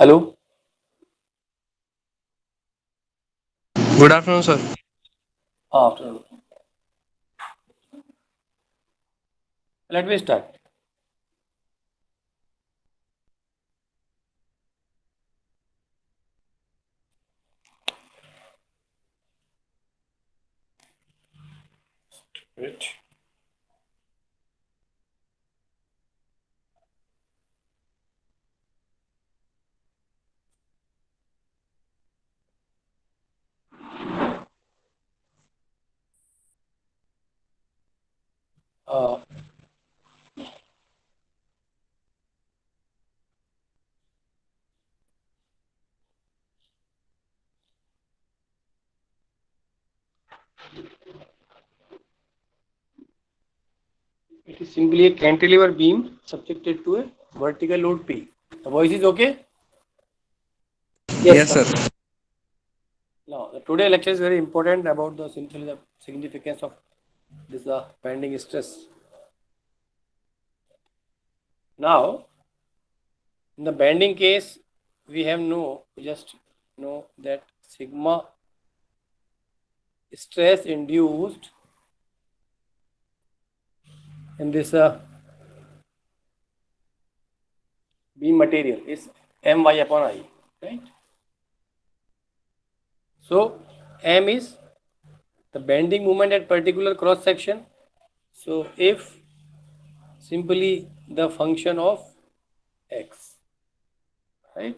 Hello. Good afternoon, sir. Afternoon. Let me start. Right. Uh, it is simply a cantilever beam subjected to a vertical load P. The voice is okay? Yes, sir. Now, the today lecture is very important about the significance of this bending stress. Now, in the bending case, we just know that sigma stress induced in this beam material is my upon I, right? So, m is the bending moment at particular cross section. So, if simply the function of x, right?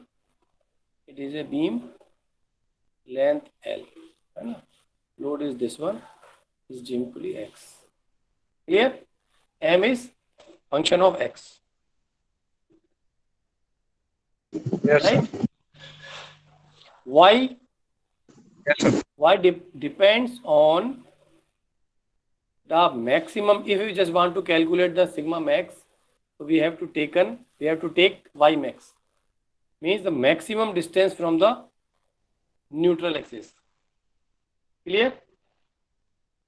It is a beam length L, right? Load is this one, is simply x. Clear? M is function of x, Yes, sir. right? Y Yes, sir. depends on the maximum. If you just want to calculate the sigma max, so we have to take y max, means the maximum distance from the neutral axis. Clear?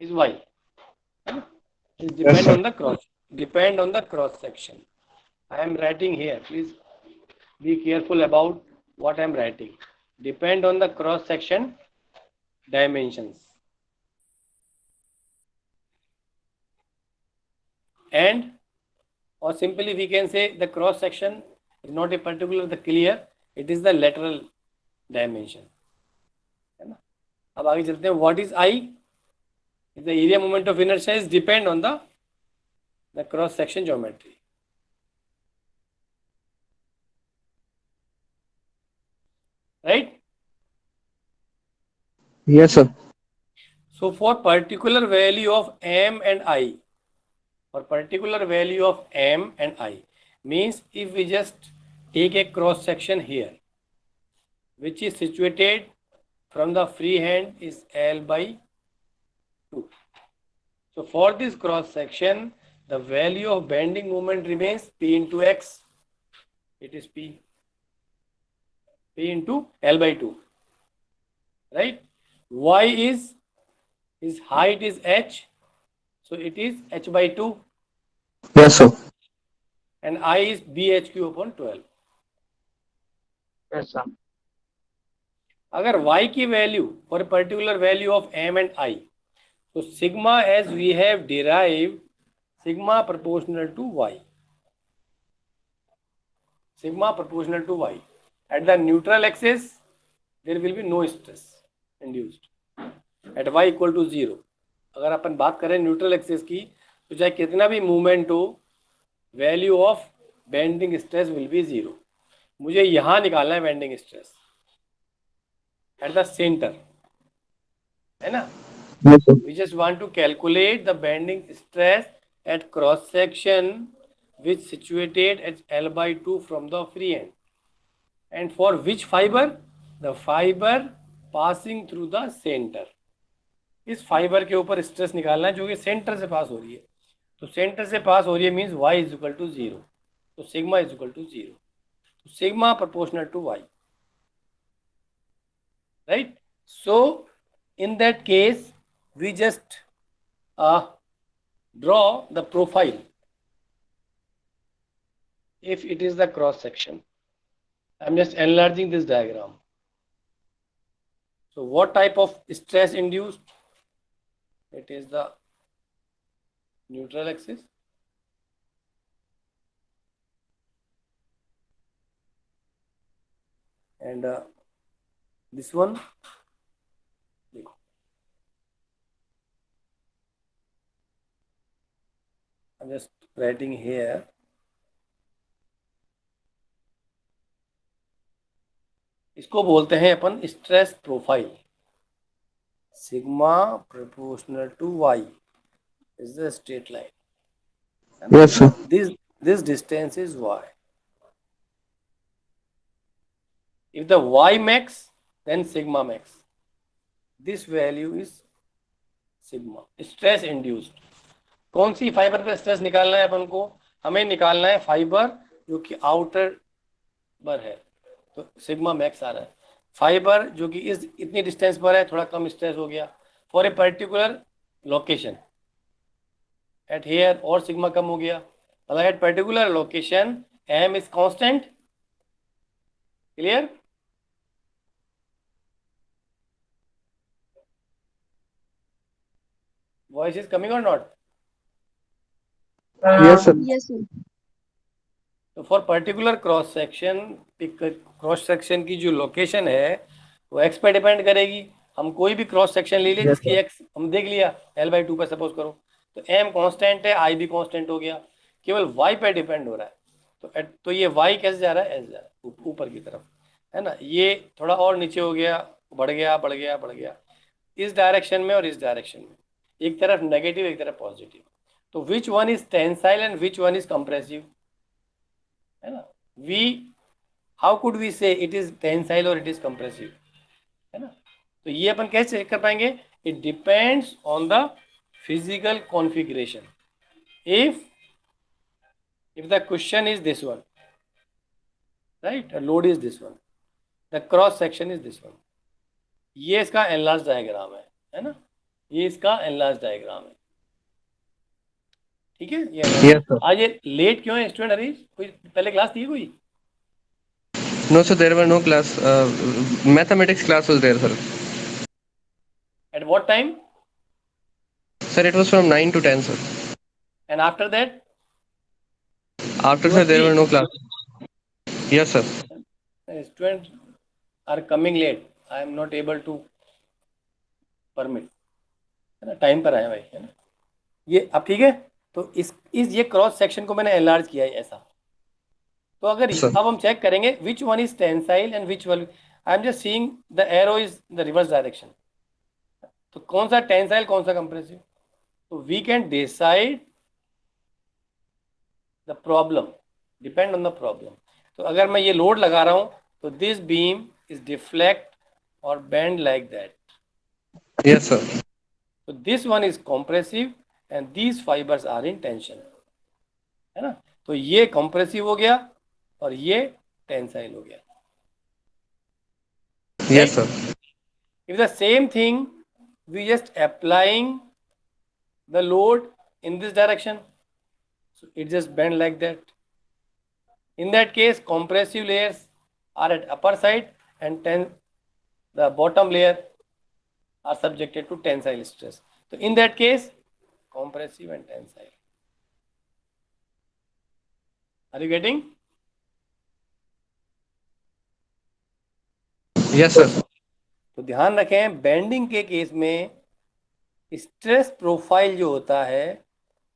Is y. It Yes, depend sir. on the cross section. I am writing here. Please be careful about what I am writing. Depend on the cross section dimensions. And or simply we can say the cross section is not a particular the clear, it is the lateral dimension. है ना? अब आगे चलते हैं. What is I? The area moment of inertia is depend on the cross section geometry. Right? Yes, sir. So for particular value of m and I, for particular value of m and I, means if we just take a cross section here, which is situated from the free hand is L by 2. So for this cross section, the value of bending moment remains P into X. It is P into L by 2. Right? Y is his height is H. So it is H by 2. Yes, sir. And I is BHQ upon 12. Yes, sir. अगर y की value for a particular value of m and I, so sigma as we have derived sigma proportional to y, sigma proportional to y, at the neutral axis there will be no stress induced at y equal to 0. अगर अपन बात करें neutral axis की, तो चाहे कितना भी movement हो, value of bending stress will be 0. मुझे यहाँ निकालना है bending stress at the centre, है ना? Yes, sir. We just want to calculate the bending stress at cross section which situated at L by 2 from the free end. And for which fiber? The fiber passing through the center. इस fibre के ऊपर stress निकालना है जो कि centre से पास हो रही है. तो सेंटर से पास हो रही है means y is equal to 0. तो सिग्मा इज इक्वल टू 0. तो sigma proportional to y. Right? So in that case we just draw the profile if it is the cross section. I'm just enlarging this diagram. So what type of stress induced? It is the neutral axis. And this one, I'm just writing here. इसको बोलते हैं अपन stress profile. Sigma proportional to y is the straight line. Yes, sir. This distance is y. If the y max, then sigma max. This value is sigma. Stress induced. कौन सी fibre पे stress निकालना है अपन को? हमें निकालना है fibre जो कि आउटर पर है, तो सिग्मा मैक्स आ रहा है. फाइबर जो कि इस इतनी डिस्टेंस पर है, थोड़ा कम स्ट्रेस हो गया for a particular location at here, और सिग्मा कम हो गया. मतलब at particular location M is constant. Clear? Voice is coming और not? Yes, sir. Yes, sir. तो for particular cross section, cross section की जो लोकेशन है वो एक्स पे डिपेंड करेगी. हम कोई भी क्रॉस सेक्शन ले लें Yes, जिसकी एक्स हम देख लिया L/2 पर सपोज करो, तो एम कांस्टेंट है, आई भी कांस्टेंट हो गया, केवल वाई पे डिपेंड हो रहा है. तो ये वाई कैसे जा रहा है? ऐसे जा रहा है ऊपर की तरफ, है ना. ये थोड़ा और नीचे हो गया, बढ़ गया बढ़ गया बढ़ गया, इस डायरेक्शन में और इस डायरेक्शन में, एक तरफ नेगेटिव एक तरफ पॉजिटिव. तो विच one is tensile and which one is compressive, है ना. वी हाउ कुड वी से इट इज टेंसाइल और इट इज कंप्रेसिव, है ना. तो ये अपन कैसे चेक कर पाएंगे? It depends on the physical configuration. if the cushion is this one, right, a load is this one, the cross section is this one. ये इसका एनलार्ज डायग्राम है ना. ये इसका एनलार्ज डायग्राम है. ठीक है. ये Yes, sir. आज ये लेट क्यों है स्टूडेंट हरीश? कोई पहले क्लास थी कोई? No, sir, there were no class. Mathematics class was there, sir. At what time? Sir, it was from 9 to 10, sir. And after that? After, You sir, were there free? were no class. Yes, sir. Students are coming late. I am not able to permit, है ना. Time पर आए भाई, है ना. ये अब ठीक है. तो इस ये क्रॉस सेक्शन को मैंने एनलार्ज किया है ऐसा. तो अगर Sir. अब हम चेक करेंगे which one is tensile and which one, I am just seeing the arrow is the reverse direction. तो कौन सा टेंसाइल कौन सा कंप्रेसिव? तो we can decide the problem, depend on the problem. तो अगर मैं ये लोड लगा रहा हूँ तो दिस बीम इज डिफ्लेक्ट और bend like that. Yes, sir. तो this one is compressive and these fibres are in tension, है ना. तो ये कॉम्प्रेसिव हो गया और ये टेंसाइल हो गया. Yes, sir. If the same thing we just applying the load in this direction, so it just bend like that. In that case, compressive layers are at upper side and the bottom layer are subjected to tensile stress. So in that case, compressive and tensile. Are you getting? Yes, sir. तो ध्यान रखें, bending के case में stress profile जो होता है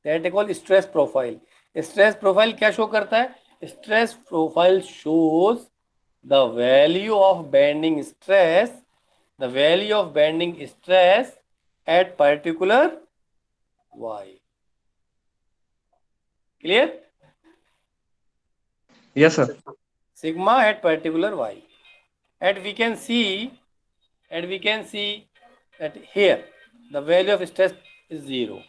that is called stress profile. Stress profile क्या show करता है? Stress profile shows the value of bending stress, the value of bending stress at particular y. Clear? Yes, sir. Sigma at particular y. And we can see that here the value of stress is 0.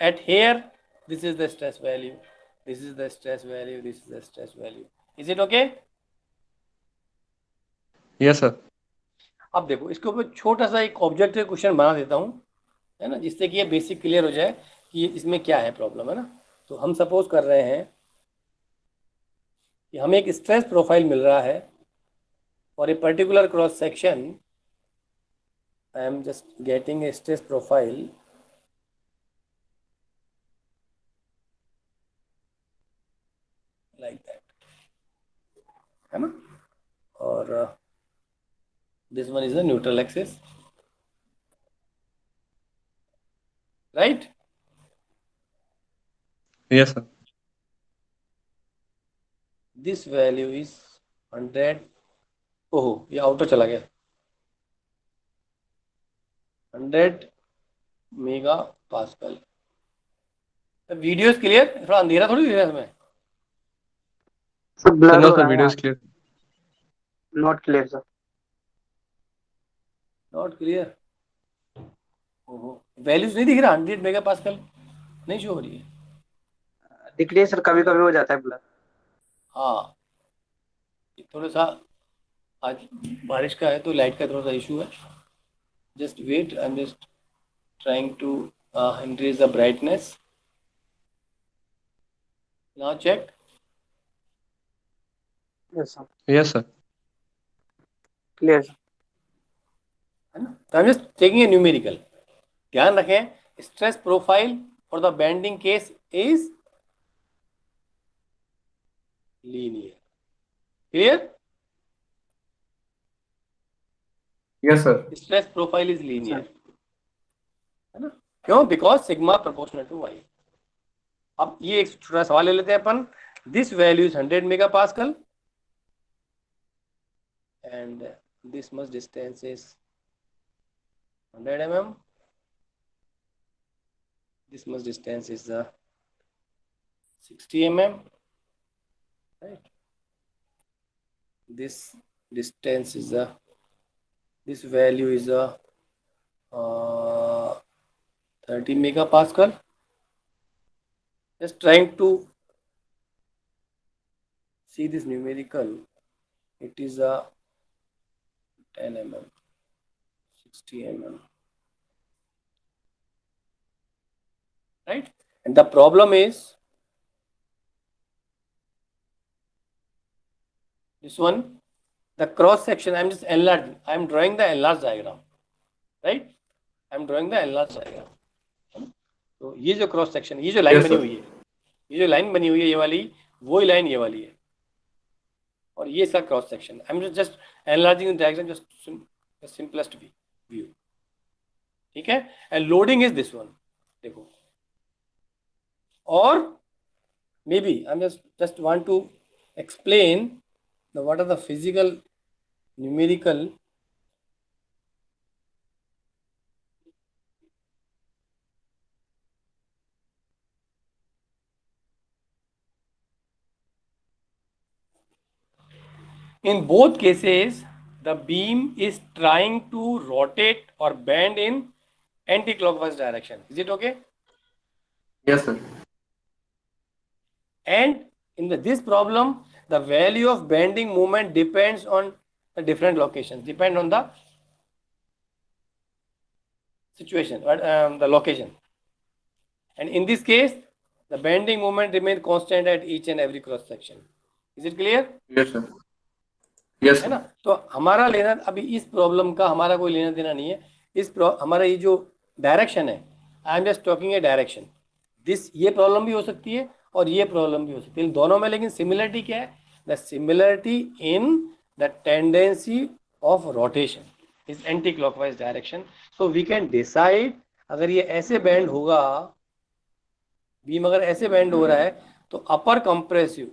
At here this is the stress value, this is the stress value, this is the stress value. Is it okay? Yes, sir. अब देखो इसके ऊपर छोटा सा एक objective question बना देता हूँ, है ना, जिससे कि ये बेसिक क्लियर हो जाए कि इसमें क्या है प्रॉब्लम, है ना. तो हम सपोज कर रहे हैं कि हमें एक स्ट्रेस प्रोफाइल मिल रहा है for a particular cross section. I am just getting a stress profile like that, है ना. और this one is the neutral axis, right? Yes, sir. This value is 100. ओहो, ये आउटर चला गया. 100 mega pascal. Video is clear? थोड़ा अंधेरा थोड़ी दिख रहा है इसमें. सर Sir, ब्लर no, हो sir. रहा है Video is यहाँ. clear. Not clear sir. Not clear. ओहो, वैल्यूज नहीं दिख रहा. 100 मेगा पास्कल नहीं शो हो रही है. दिख रही है सर, कभी कभी हो जाता है ब्लर. हाँ, ये थोड़ा सा आज बारिश का है तो लाइट का थोड़ा सा इशू है. Just wait, I am just trying to increase the brightness. Now check. Yes sir. Yes, sir. Clear sir. है ना. तो I am just taking a numerical. ध्यान रखें, stress profile for the bending case is linear. Clear? Yes, sir. Stress profile is linear, है ना. क्यों? Because sigma proportional to y. अब ये एक छोटा सवाल ले लेते हैं अपन. This value is 100 mega pascal and this much distance is 100 mm. This much distance is the 60 mm, right? This distance is the, this value is a 30 megapascal. Just trying to see this numerical. It is a 10 mm, 60 mm, right? And the problem is this one, the cross section. I am just enlarging. I am drawing the enlarged diagram, right? I am drawing the enlarged diagram. तो ये जो cross section, ये जो line Yes, बनी sir. हुई है, ये जो लाइन बनी हुई है, ये वाली, वही लाइन ये वाली है, और ये इसका cross section. I am just enlarging the diagram, just simplest view. ठीक है. And loading is this one. देखो, और maybe I am just want to explain the what are the physical numerical. In both cases, the beam is trying to rotate or bend in anti-clockwise direction. Is it okay? Yes, sir. And in this problem, the value of bending moment depends on the different locations, depend on the situation, the location. And in this case, the bending moment remains constant at each and every cross section. Is it clear? Yes, sir. Yes, है sir. ना. तो हमारा लेना अभी इस problem का हमारा कोई लेना देना नहीं है. हमारा ये जो डायरेक्शन है, आई am just talking A direction. ये प्रॉब्लम भी हो सकती है और ये प्रॉब्लम भी हो सकती है दोनों में. लेकिन सिमिलरिटी क्या है? The similarity in the tendency of rotation is anticlockwise direction. So we can decide, अगर ये ऐसे बैंड होगा, बीम अगर ऐसे बैंड हो रहा है, तो upper compressive,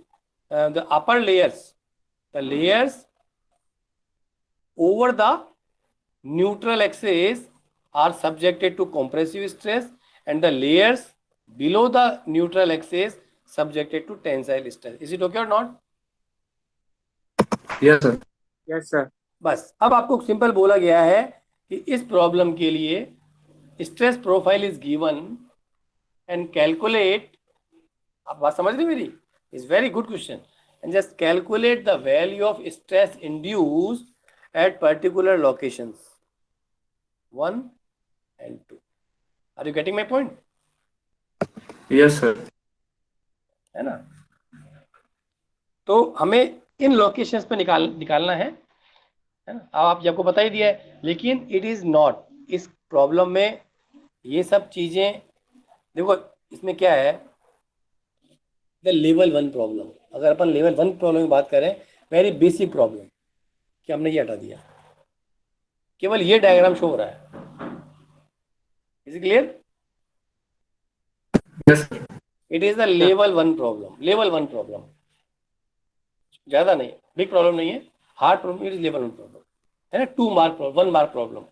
the upper layers, the layers over the neutral axis are subjected to compressive stress and the layers below the neutral axis subjected to tensile stress. Is it okay or not? Yes, sir. Yes sir. बस अब आपको simple बोला गया है कि इस problem के लिए stress profile is given and calculate. आप बात समझ रहे मेरी? Is very good question. And just calculate the value of stress induced at particular locations 1 and 2. Are you getting my point? Yes, sir. है ना. तो हमें इन लोकेशंस पे निकालना है ना। अब आप आपको बता ही दिया है, लेकिन इट इज नॉट, इस प्रॉब्लम में ये सब चीजें देखो, इसमें क्या है, द लेवल 1 प्रॉब्लम। अगर अपन लेवल 1 प्रॉब्लम की बात करें, वेरी बेसिक प्रॉब्लम, कि हमने ये हटा दिया, केवल ये डायग्राम शो हो रहा है। Is it clear? Yes, sir. It is the level 1 problem, level 1 problem, ज्यादा नहीं, बिग प्रॉब्लम नहीं है, hard problem, it is level 1 problem, है ना। 2 mark problem, 1 mark problem,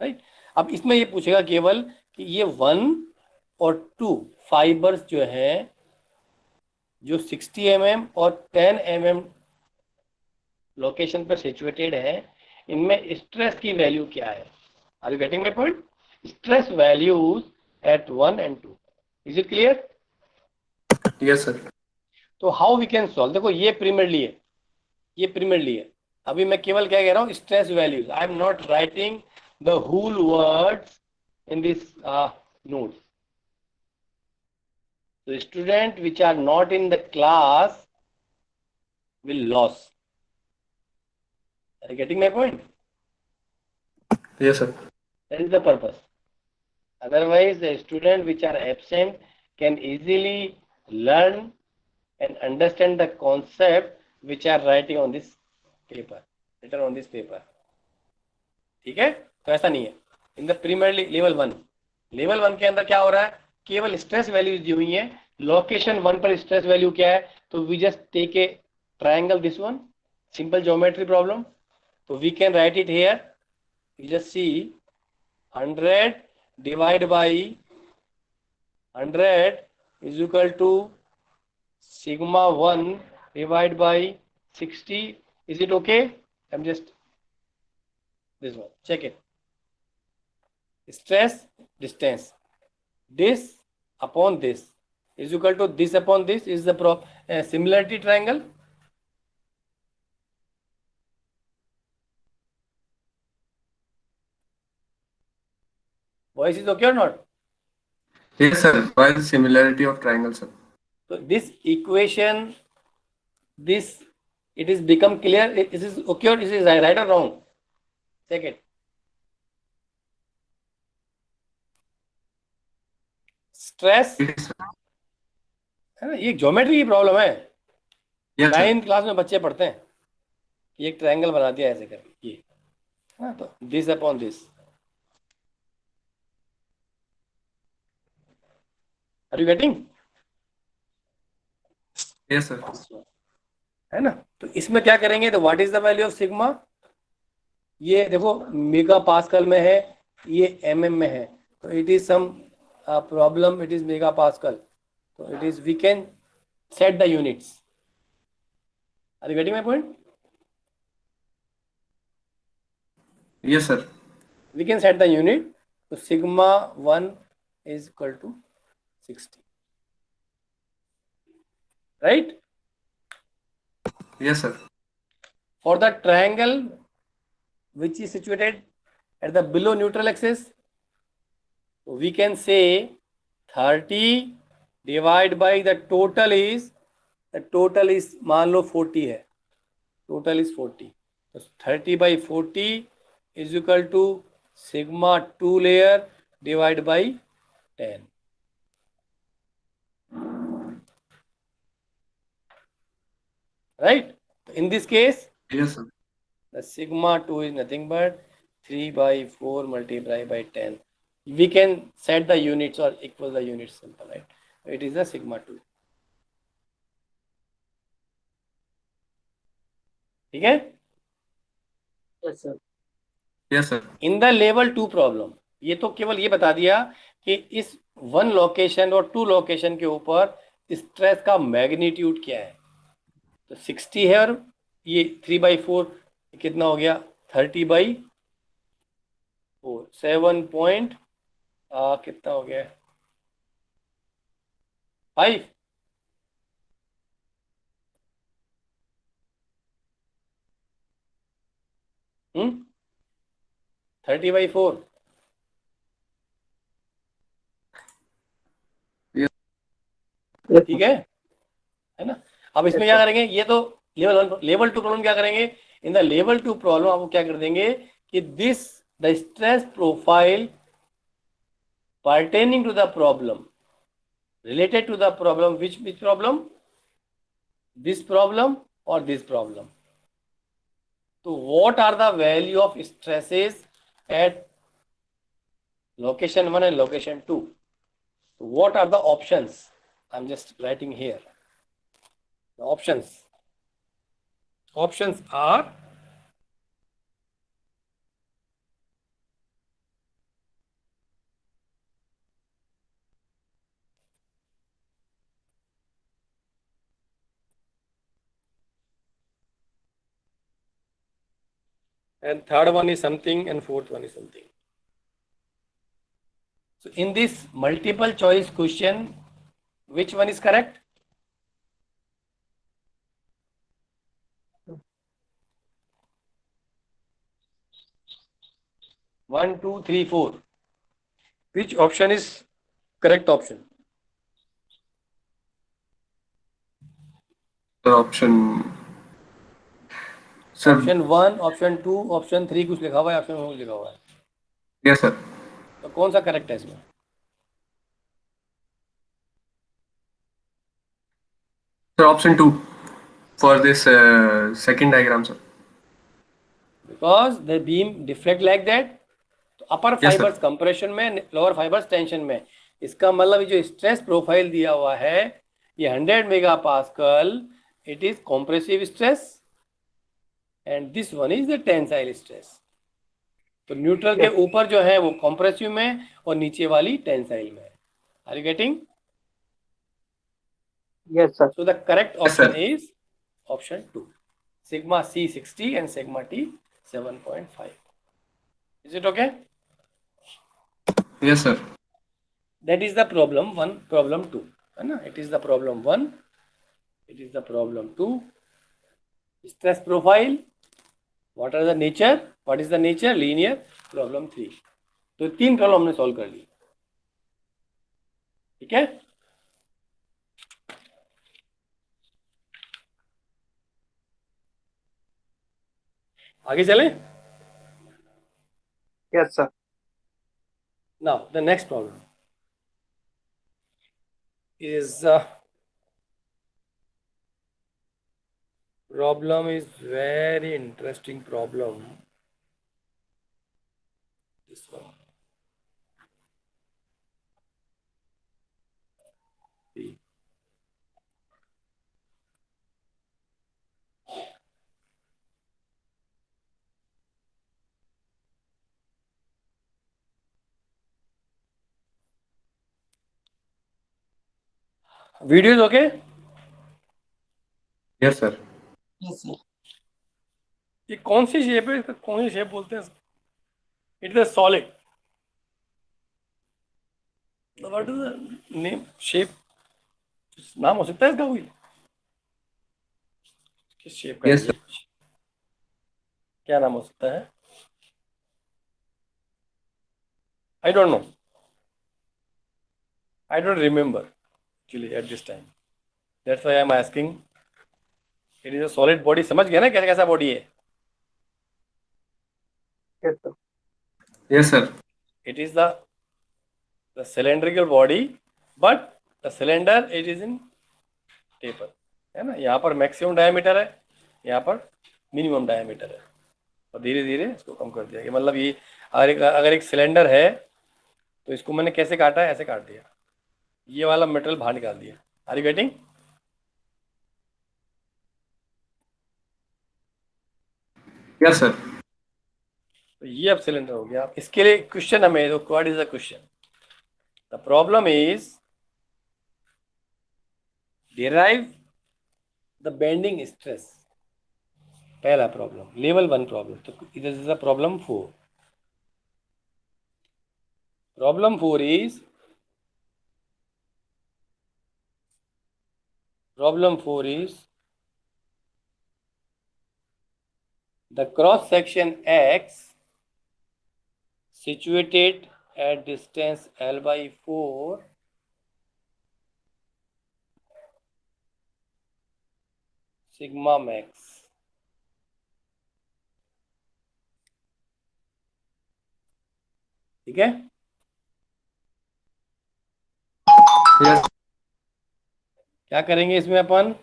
right. अब इसमें ये पूछेगा केवल कि ये 1 और 2 फाइबर्स जो है, जो 60 mm और 10 mm लोकेशन पर सिचुएटेड है, इनमें स्ट्रेस की वैल्यू क्या है। Are you getting my point? Stress values at 1 and 2। Is it clear? Yes, sir. तो हाउ वी कैन सॉल्व, देखो ये primarily है, ये primarily है। अभी मैं केवल क्या कह रहा हूँ, stress values. I am not writing the whole words in this notes. The student which are not in the class will lose. Are you getting my point? Yes, sir. That is the purpose. Otherwise, the student which are absent can easily learn and understand the concept which are writing on this paper, written on this paper. ठीक है? तो ऐसा नहीं है। In the primarily level 1, level 1 के अंदर क्या हो रहा है, केवल स्ट्रेस वैल्यूज दी हुई है। लोकेशन 1 पर स्ट्रेस वैल्यू क्या है, तो we just take a triangle, this one, simple geometry problem. तो we can write it here, you just see 100 divided by 100 is equal to sigma 1 divided by 60. Is it okay? I'm just this one, check it. Stress distance, this upon this is equal to this upon this is the similarity triangle. Voice is okay or not? Yes, sir. Why the similarity of triangle, sir? So this equation, this, it is become clear. Is this okay or is it right or wrong? Check it. Stress It is, sir. है ना, ये geometry की problem है। Yes, sir. 9th class में बच्चे पढ़ते हैं कि एक ट्रायंगल बना दिया ऐसे करके, ये हाँ, तो this upon this. Are you getting? Yes, sir. है ना। तो इसमें क्या करेंगे, तो what is the value of sigma, ये देखो मेगा पास्कल में है, ये mm में है, तो it is some problem, it is mega pascal, तो it is, we can set the units. Are you getting my point? Yes, sir. We can set the unit. So sigma 1 is equal to 60, right? Yes, sir. For the triangle which is situated at the below neutral axis, we can say 30 divided by the total is मान लो 40 है, total is 40, तो 30 by 40 is equal to sigma 2 layer divided by 10, right? In this case, Yes, sir. the sigma 2 is nothing but 3 by 4 multiplied by 10. We can set the units or equal the units, simple, right? It is the sigma 2. ठीक है? Yes, sir. Yes, sir. In the level 2 problem, ये तो केवल ये बता दिया कि इस 1 लोकेशन और 2 लोकेशन के ऊपर स्ट्रेस का मैग्नीट्यूड क्या है। तो 60 है और ये 3 by 4 कितना हो गया, 30 by 4, 7 पॉइंट कितना हो गया, 5, हम्म, 30 by 4, Yes. Yes, ठीक है ना। अब इसमें क्या करेंगे, ये तो लेवल 2 प्रॉब्लम क्या करेंगे? इन द लेवल 2 प्रॉब्लम आपको क्या कर देंगे कि this the stress profile pertaining to the problem, related to the problem, which problem? This problem or this problem. So what are the value of stresses at location 1 and location 2? So what are the options? I'm just writing here. The options are and third one is something and fourth one is something. So in this multiple choice question, which one is correct? One, two, three, four. Which option is correct option? Option. Sir. Option 1, option 2, option 3 कुछ लिखा हुआ है, option 4 लिखा हुआ है, Yes, sir. तो कौन सा करेक्ट है इसमें? Sir, option 2 for this second diagram, sir. Because the beam deflect like that. तो अपर Yes, sir. फाइबर्स कंप्रेशन में, लोअर फाइबर्स टेंशन में. इसका मतलब जो स्ट्रेस प्रोफाइल दिया हुआ है ये 100 mega pascal, it is compressive stress and this one is the tensile stress. तो न्यूट्रल के ऊपर जो है वो कॉम्प्रेसिव में और नीचे वाली टेंसाइल में. Are you getting? Yes, sir. So the correct Yes, sir. option is option 2. Sigma C 60 and sigma T 7.5. Is it okay? Yes, sir. That is the problem 1, problem 2. है ना? It is the problem 1. It is the problem 2. Stress profile. What are the nature? What is the nature? Linear. Problem 3. तो 3 problem हमने solve कर ली. ठीक है? आगे चलें? Yes, sir. Now the next problem is very interesting problem. This one. See. Video is okay? Yes, sir. Yes, sir. ये कौन सी shape है? इसका कौन सी शेप बोलते हैं? It is a solid. What is the name? Shape नाम हो सकता है इसका कोई? किस शेप का? Yes, है? क्या नाम हो सकता है? I don't know. I don't remember actually at this time. That's why I am asking. It is a solid body. समझ गया ना कैसा कैसा बॉडी है? Yes, sir. Yes, sir. It is the cylindrical body, but the cylinder it is in taper. है ना? यहाँ पर मैक्सिमम डायमीटर है, यहाँ पर मिनिमम डायमीटर है, और धीरे धीरे इसको कम कर दिया. कि मतलब ये अगर एक सिलेंडर है तो इसको मैंने कैसे काटा है? ऐसे काट दिया. ये वाला मेटेरियल बाहर निकाल दिया. Are you getting? Yes, sir. तो ये अब सिलेंडर हो गया. इसके लिए क्वेश्चन हमें तो what is the question? The problem is derive the bending stress. पहला प्रॉब्लम, लेवल 1 प्रॉब्लम. तो इधर is the problem 4. Problem 4 is the cross section X situated at distance L by 4 sigma max. ठीक है, Yes. क्या करेंगे इसमें अपन?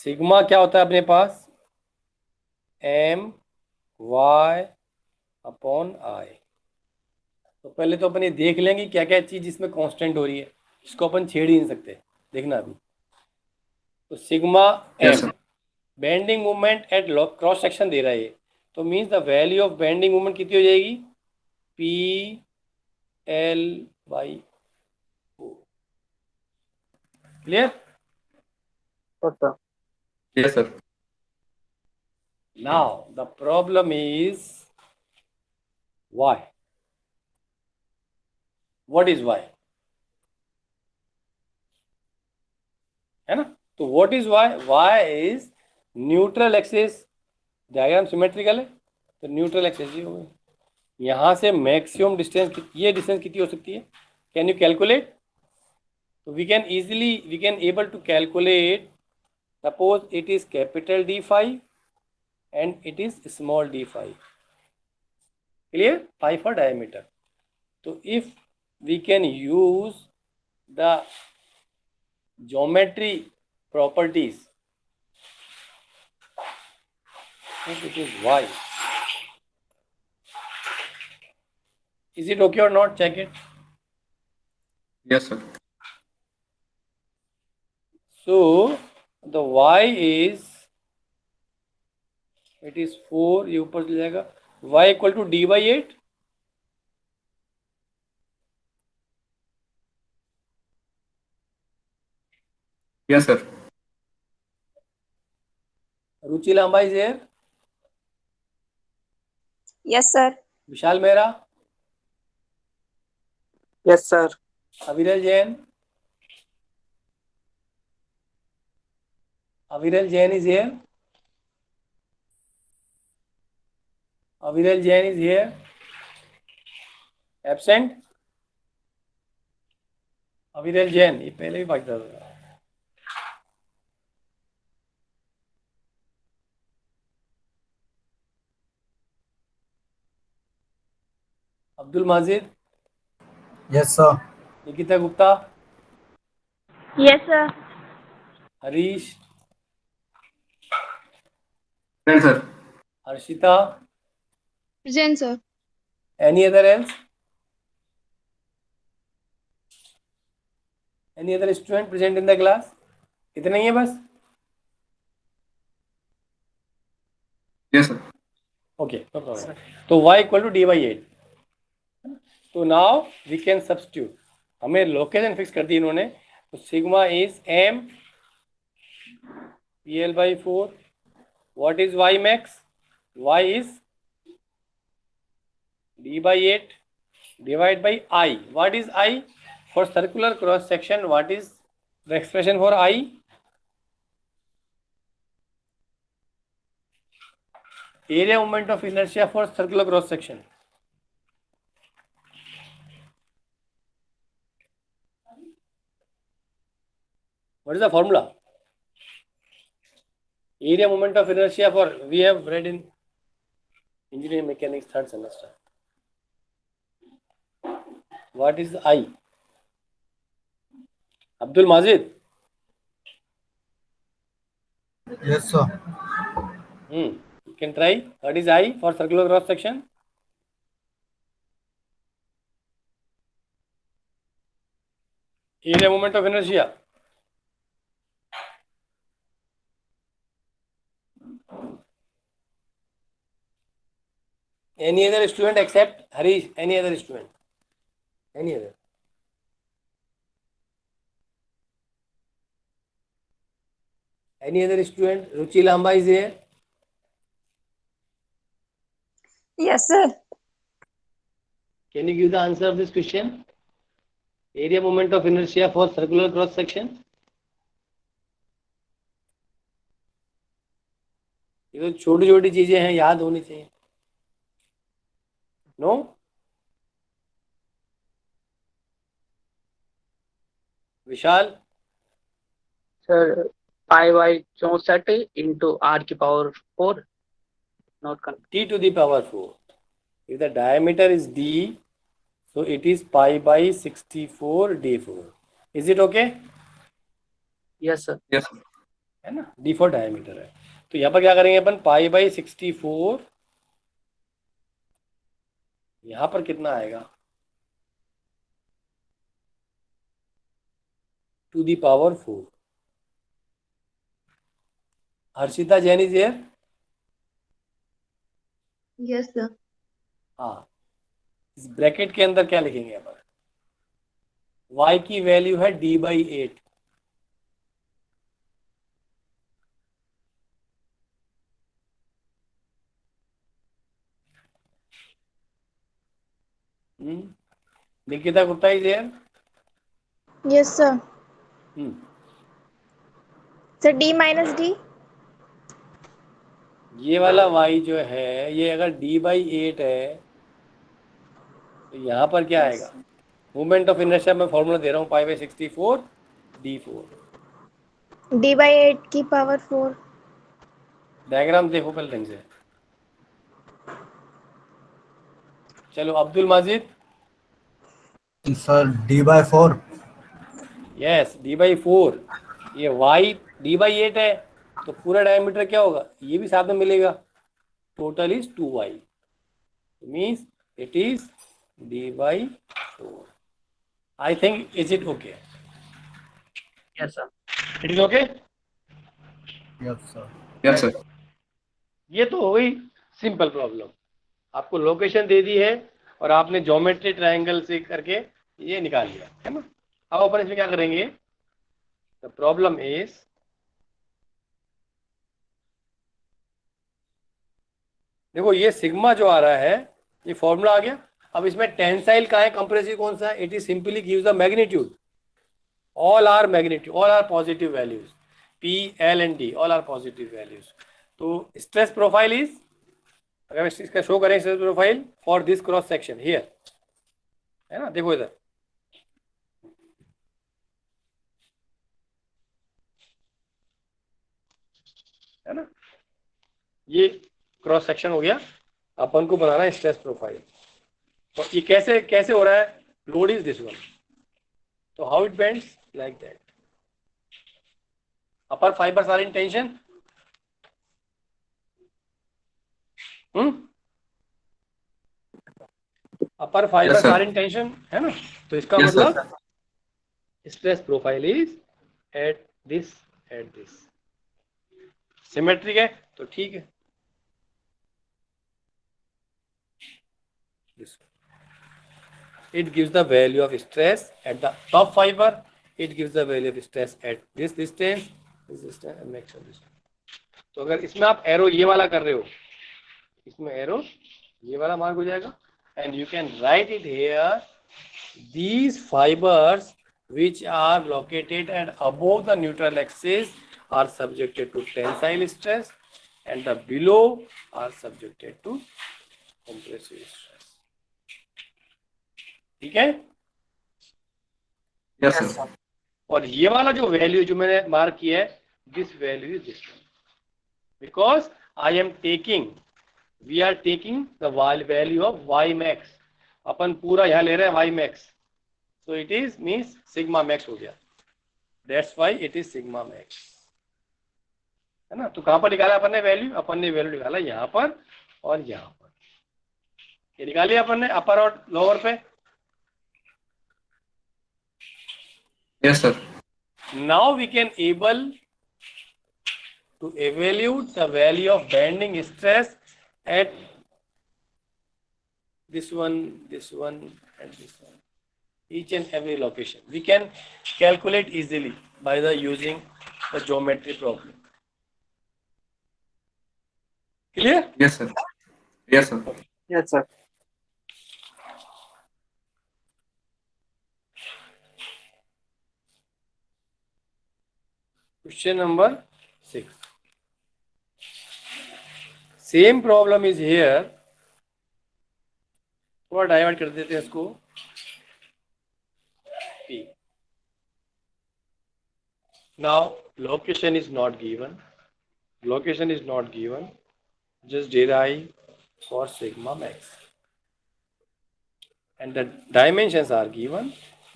Sigma क्या होता है अपने पास? M Y upon I. तो पहले तो अपन ये देख लेंगे क्या क्या चीज इसमें कांस्टेंट हो रही है, इसको अपन छेड़ ही नहीं सकते, देखना अभी। तो sigma Yes, M sir. Bending moment at cross section दे रहा है, तो means the value of bending moment कितनी हो जाएगी? P L by O. Clear? Yes, sir. Yes, sir. Now the problem is y. What is y? है ना? तो what is y? y is neutral axis. Diagram symmetrical है तो neutral axis ही होगा। यहाँ से मैक्सिमम डिस्टेंस, ये डिस्टेंस कितनी हो सकती है? Can you calculate? तो we can able to calculate. Suppose it is capital D5 and it is small d5. Clear? 5 for diameter. So if we can use the geometry properties, if it is y, is it okay or not? Check it. Yes, sir. So the y is, it is 4, ये ऊपर चले जाएगा, y equal to D/8. Yes, sir. Ruchi Lamba is here. Yes, sir. Vishal Mehra, Yes, sir. अविरल Jain, Aviral Jain is here. Aviral Jain is here. Absent. Aviral Jain, ये पहले भी भागता था। Abdul Majid, Yes, sir. Nikita Gupta, Yes, sir. Harish, Yes, sir. Harshita, Present, sir. any other else? Any other student present in the class? इतने ही है बस? Yes, sir. Okay, no problem. तो y equal to D/8. तो now we can substitute. हमें location fix कर दी इन्होंने, तो sigma is m PL/4. What is y max? Y is D/8 divided by I. What is I? For circular cross section, what is the expression for I? Area moment of inertia for circular cross section. What is the formula? Area moment of inertia for, we have read in engineering mechanics 3rd semester. What is the I? Abdul Majid. Yes, sir. You can try. What is I for circular cross section? Area moment of inertia. Any other student except Harish? Any other student? Any other? Any other student? Ruchi Lamba is here. Yes, sir. Can you give the answer of this question? Area moment of inertia for circular cross section. ये तो छोटी छोटी चीजें हैं, याद होनी चाहिए। No? Vishal, Sir, pi by 64 into r की पावर 4 नॉट कर t to the power 4. If the diameter is d, so it is pi by 64 d4. Is it okay? Yes sir Yes, sir. है ना, d4 डायमीटर है. तो यहाँ पर क्या करेंगे अपन, पाई बाई 64, यहाँ पर कितना आएगा, to the power 4. Harshita Jain is here. Yes, sir. हाँ, इस ब्रैकेट के अंदर क्या लिखेंगे अपन, y की वैल्यू है d by 8. Nikita Gupta is here. Yes, sir. Hmm, So D minus D. ये वाला y जो है, ये अगर d बाई 8 है, तो यहाँ पर क्या आएगा, मूवमेंट ऑफ इनर्शिया में फॉर्मूला दे रहा हूँ, पाई बाई 64 d4. D by 8 की power 4. डायग्राम देखो पहले ढंग से. चलो Abdul Majid. Sir D/4. Yes, d by 4. ये y d बाई 8 है, तो पूरा डायमीटर क्या होगा, ये भी साथ में मिलेगा, total is 2y, means it is d by 4. I think is it okay. Yes sir it is okay. Yes, sir. Yes, sir. ये तो हो गई सिंपल प्रॉब्लम. आपको लोकेशन दे दी है और आपने ज्योमेट्री ट्रायंगल से करके ये निकाल लिया है ना. अब अपन इसमें क्या करेंगे, द प्रॉब्लम इज, देखो ये सिग्मा जो आ रहा है, ये फॉर्मूला आ गया. अब इसमें टेंसाइल का है, कंप्रेसिव कौन सा है, it is simply gives the magnitude. All are magnitude, all are positive values, P, L and D, all are positive values. तो स्ट्रेस प्रोफाइल इज, अगर इसका शो करें stress profile for this cross section here, है ना, देखो इधर, है ना, ये क्रॉस सेक्शन हो गया. अपन को बनाना है स्ट्रेस प्रोफाइल. तो ये कैसे कैसे हो रहा है, लोड इज दिस वन, तो how it bends like that. Upper fibres are in tension. Upper fibres sir. Are in tension, है ना. तो इसका Yes, sir. मतलब stress profile is at this, symmetric है, तो ठीक है. It gives the value of stress at the top fiber. It gives the value of stress at this distance, and maximum distance. तो अगर इसमें आप एरो ये वाला कर रहे हो, इसमें एरो ये वाला मार्क हो जाएगा, and you can write it here. These fibers which are located at above the neutral axis are subjected to tensile stress, and the below are subjected to compressive stress. ठीक है. Yes, sir. और ये वाला जो value जो मैंने mark किया है, this value is this, because I am taking, we are taking the value of y max. अपन पूरा यहाँ ले रहे हैं y max, so it is means sigma max हो गया. That's why it is sigma max, है ना. तो कहाँ पर निकाला अपन ने वैल्यू, अपन ने वैल्यू निकाला यहाँ पर और यहाँ पर. ये निकाली अपन ने अपर और लोअर पे. Yes, sir. Now we can able to evaluate the value of bending stress at this one, and this one, each and every location. We can calculate easily by the using the geometry problem. Clear? Yes, sir. Yes, sir. Yes sir. Question number 6. Same problem is here. थोड़ा divert कर देते हैं इसको. P. Now location is not given. Location is not given. Just derive for sigma max. And the dimensions are given.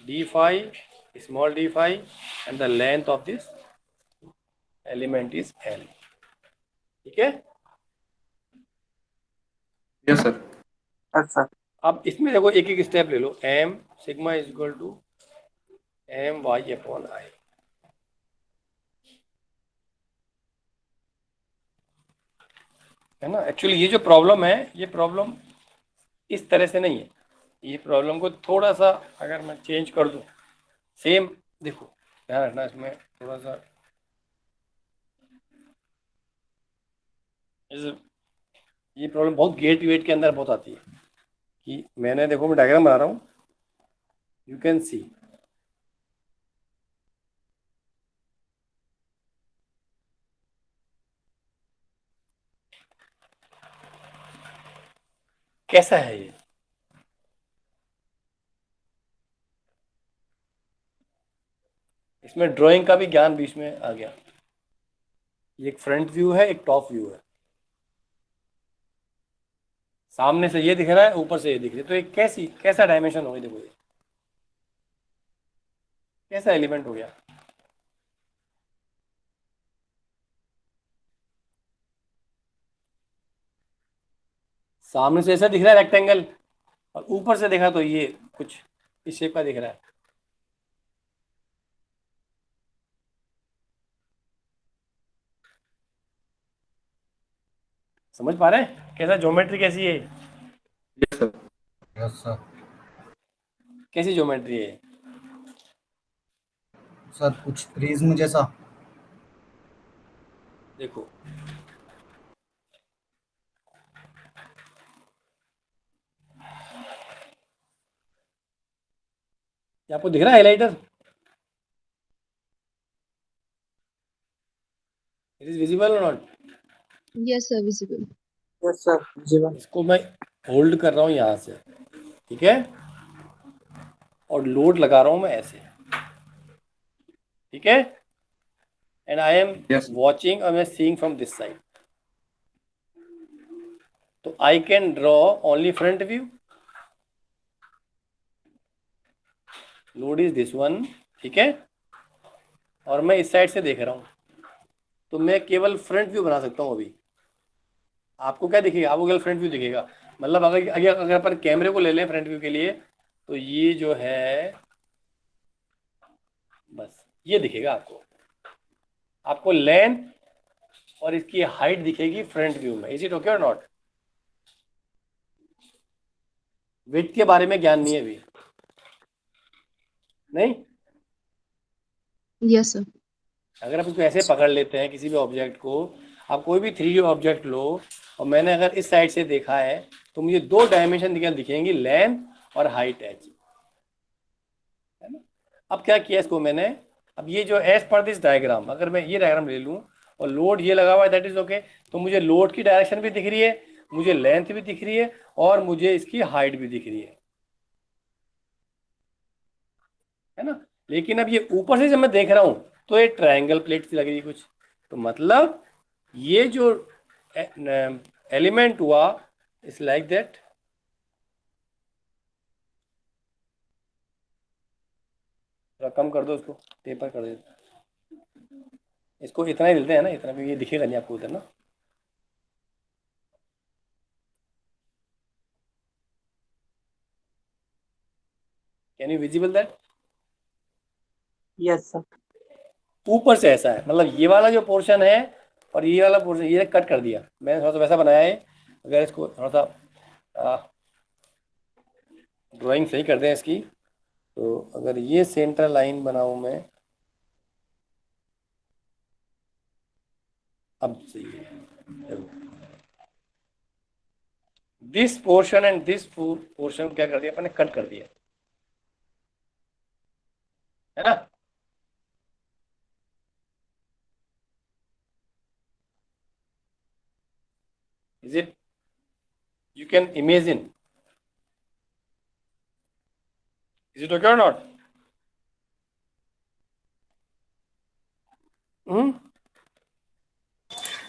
D phi, small d phi, and the length of this element is L. ठीक है? Yes, sir. अब इसमें देखो एक एक step ले लो. M sigma is equal to my upon I. है ना? एक्चुअली ये जो प्रॉब्लम है, ये प्रॉब्लम इस तरह से नहीं है. ये प्रॉब्लम को थोड़ा सा अगर मैं चेंज कर दूं, सेम देखो, ध्यान रखना इसमें थोड़ा सा. ये प्रॉब्लम बहुत गेट वेट के अंदर बहुत आती है कि मैंने देखो मैं डायग्राम बना रहा हूँ, यू कैन सी. कैसा है ये? इसमें ड्राइंग का भी ज्ञान बीच में आ गया. ये एक फ्रंट व्यू है, एक टॉप व्यू है. सामने से ये दिख रहा है, ऊपर से ये दिख रही है. तो ये कैसा डायमेंशन हो गया? देखो ये कैसा एलिमेंट हो गया? सामने से ऐसा दिख रहा है रेक्टेंगल, और ऊपर से देखा तो ये कुछ इस शेप का दिख रहा है. समझ पा रहे हैं कैसा ज्योमेट्री कैसी है? Yes, sir. Yes, sir. कैसी ज्योमेट्री है? सर कुछ प्रिज्म जैसा. देखो ये आपको दिख रहा है हाइलाइटर? इट इज विजिबल और नॉट? Yes, sir, visible. इसको मैं होल्ड कर रहा हूँ यहाँ से, ठीक है, और लोड लगा रहा हूँ मैं ऐसे, ठीक है, and I am Yes. Watching और मैं सीइंग फ्रॉम दिस साइड. तो I can draw only front view. Load is this one, ठीक है, और मैं इस साइड से देख रहा हूँ, तो मैं केवल फ्रंट व्यू बना सकता हूँ. अभी आपको क्या दिखेगा? आपको केवल फ्रंट व्यू दिखेगा. मतलब अगर अपन कैमरे को ले लें फ्रंट व्यू के लिए, तो ये जो है बस ये दिखेगा आपको. आपको लेंथ और इसकी हाइट दिखेगी फ्रंट व्यू में. इज इट ओके और नॉट? विड्थ के बारे में ज्ञान नहीं है अभी? नहीं. Yes, sir. अगर आप इसको ऐसे पकड़ लेते हैं किसी भी ऑब्जेक्ट को, आप कोई भी 3D ऑब्जेक्ट लो, और मैंने अगर इस साइड से देखा है, तो मुझे दो डायमेंशन दिखेंगी, लेंथ और हाइट एज, है ना? अब क्या किया इसको मैंने, अब ये जो एज पर दिस डायग्राम, अगर मैं ये डायग्राम ले लूँ और लोड ये लगा हुआ है, दैट इज ओके. तो मुझे लोड की डायरेक्शन भी दिख रही है, मुझे लेंथ भी दिख रही है, और मुझे इसकी हाइट भी दिख रही है ना? लेकिन अब ये ऊपर से जब मैं देख रहा हूँ, तो ये ट्रायंगल प्लेट सी लग रही है कुछ. तो मतलब ये जो एलिमेंट हुआ इज लाइक दैट. थोड़ा कम कर दो, उसको टेपर कर दो. इसको इतना ही देते हैं ना, इतना भी ये दिखेगा नहीं आपको उधर ना. Can you visible that? Yes, sir. ऊपर से ऐसा है, मतलब ये वाला जो पोर्शन है और ये वाला पोर्शन, ये कट कर दिया मैंने, थोड़ा सा वैसा बनाया है. अगर इसको थोड़ा सा ड्राइंग सही कर दें इसकी, तो अगर ये सेंटर लाइन बनाऊं मैं, अब सही है. This portion and this portion क्या कर दिया अपने, कट कर दिया, है ना? Is it? You can imagine. Is it okay or not?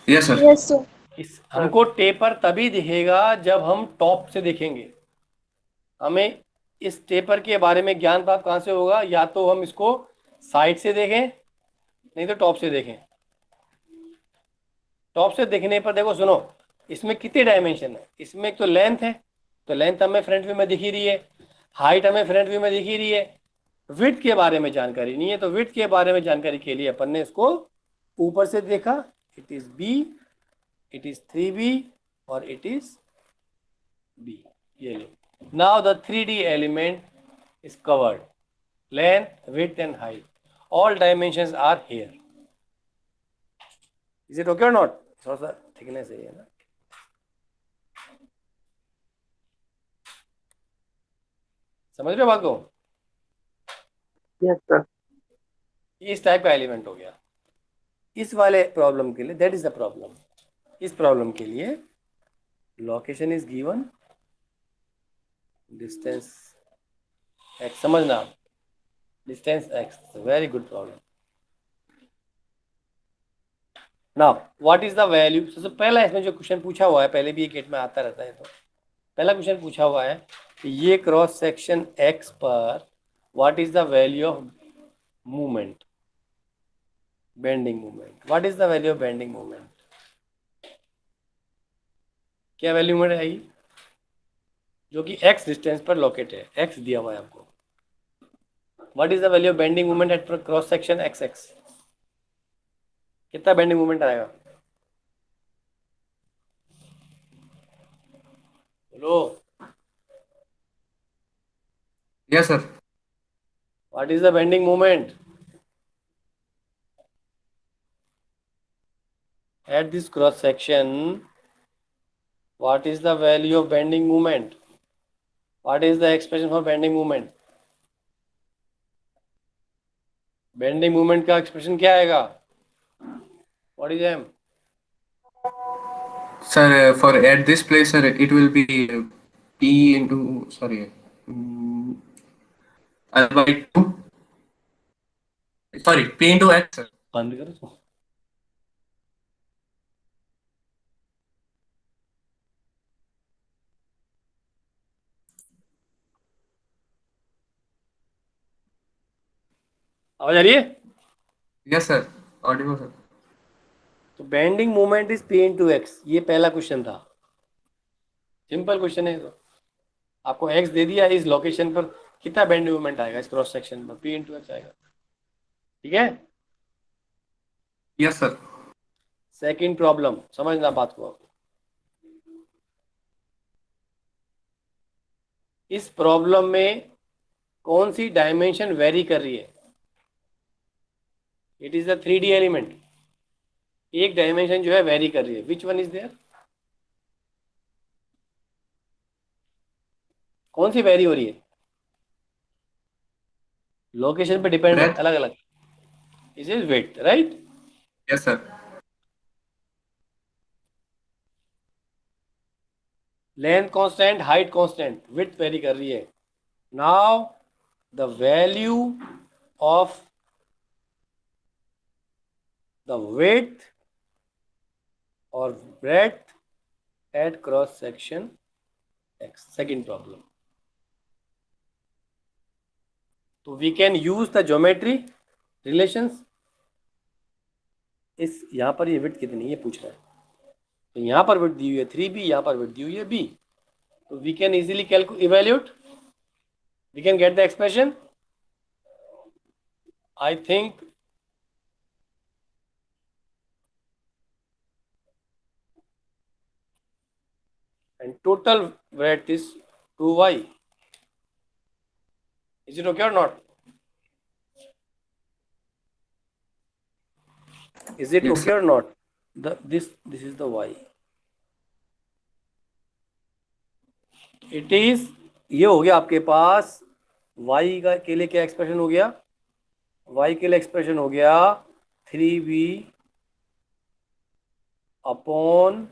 Yes, sir. Yes, sir. इस हमको टेपर तभी दिखेगा जब हम टॉप से देखेंगे। हमें इस टेपर के बारे में ज्ञान प्राप्त कहाँ से होगा? या तो हम इसको साइड से देखें, नहीं तो टॉप से देखें। टॉप से देखने पर देखो, सुनो, इसमें कितने डायमेंशन है? इसमें एक तो लेंथ है, तो लेंथ हमें फ्रंट व्यू में दिख ही रही है, हाइट हमें फ्रंट व्यू में दिख ही रही है। विड्थ के बारे में जानकारी नहीं है, तो विड्थ के बारे में जानकारी के लिए अपन ने इसको ऊपर से देखा। It is B, it is 3b और इट इज b। ये लो, now the 3D element is covered, length, width and height, all dimensions are here. Is it okay और नॉट? थोड़ा सा थिकनेस है ना। समझ रहे हो बात को? Yes, sir. इस टाइप का एलिमेंट हो गया। इस वाले प्रॉब्लम के लिए, दैट इज द प्रॉब्लम, इस प्रॉब्लम के लिए location is given, distance x, समझना, distance x, very good problem. Now what is the value? सबसे पहला इसमें जो क्वेश्चन पूछा हुआ है, पहले भी एक गेट में आता रहता है, तो पहला क्वेश्चन पूछा हुआ है कि ये क्रॉस सेक्शन x पर what is the value of movement, bending movement. What is the value of bending movement? क्या वैल्यू मूवमेंट आएगी जो कि x डिस्टेंस पर लोकेट है? x दिया हुआ है आपको। What is the value of bending movement at cross section xx? कितना बेंडिंग मूवमेंट आएगा? बोलो। Yes, sir. What is the bending moment at this cross section? What is the value of bending moment? What is the expression for bending moment? Bending moment का expression क्या आएगा? What is M? Sir, for at this place, sir, it will be P into, sorry, I by 2. Sorry, P into X, sir. बंद करो तो। आवाज आ रही है? Yes, sir. Audible, sir. तो bending moment is P into X, ये पहला question था। सिंपल क्वेश्चन है। तो आपको X दे दिया, इस लोकेशन पर कितना बेंडिंग मोमेंट आएगा इस क्रॉस सेक्शन पर? P into X आएगा। ठीक है। Yes, sir. सेकंड प्रॉब्लम, समझना बात को। इस प्रॉब्लम में कौन सी डायमेंशन वेरी कर रही है? It is the 3D element. एक डायमेंशन जो है वेरी कर रही है। Which one is there? कौन सी वेरी हो रही है? लोकेशन पे डिपेंड है, Breadth. अलग अलग। Is is width, right? Yes, sir. Length constant, height constant, width vary कर रही है। Now the value of the width और breadth at cross section x, second problem. तो we can use the geometry relations. इस यहाँ पर ये width कितनी है पूछ रहा है, तो यहाँ पर विड्थ दी हुई है 3b, यहाँ पर विड्थ दी हुई है b, तो we can easily evaluate, we can get the expression. I think and total breadth is 2y. Is it okay or not? Is it Yes, okay or not? This is the y. It is, ये हो गया आपके पास y का के लिए क्या expression हो गया? y के लिए एक्सप्रेशन हो गया 3b upon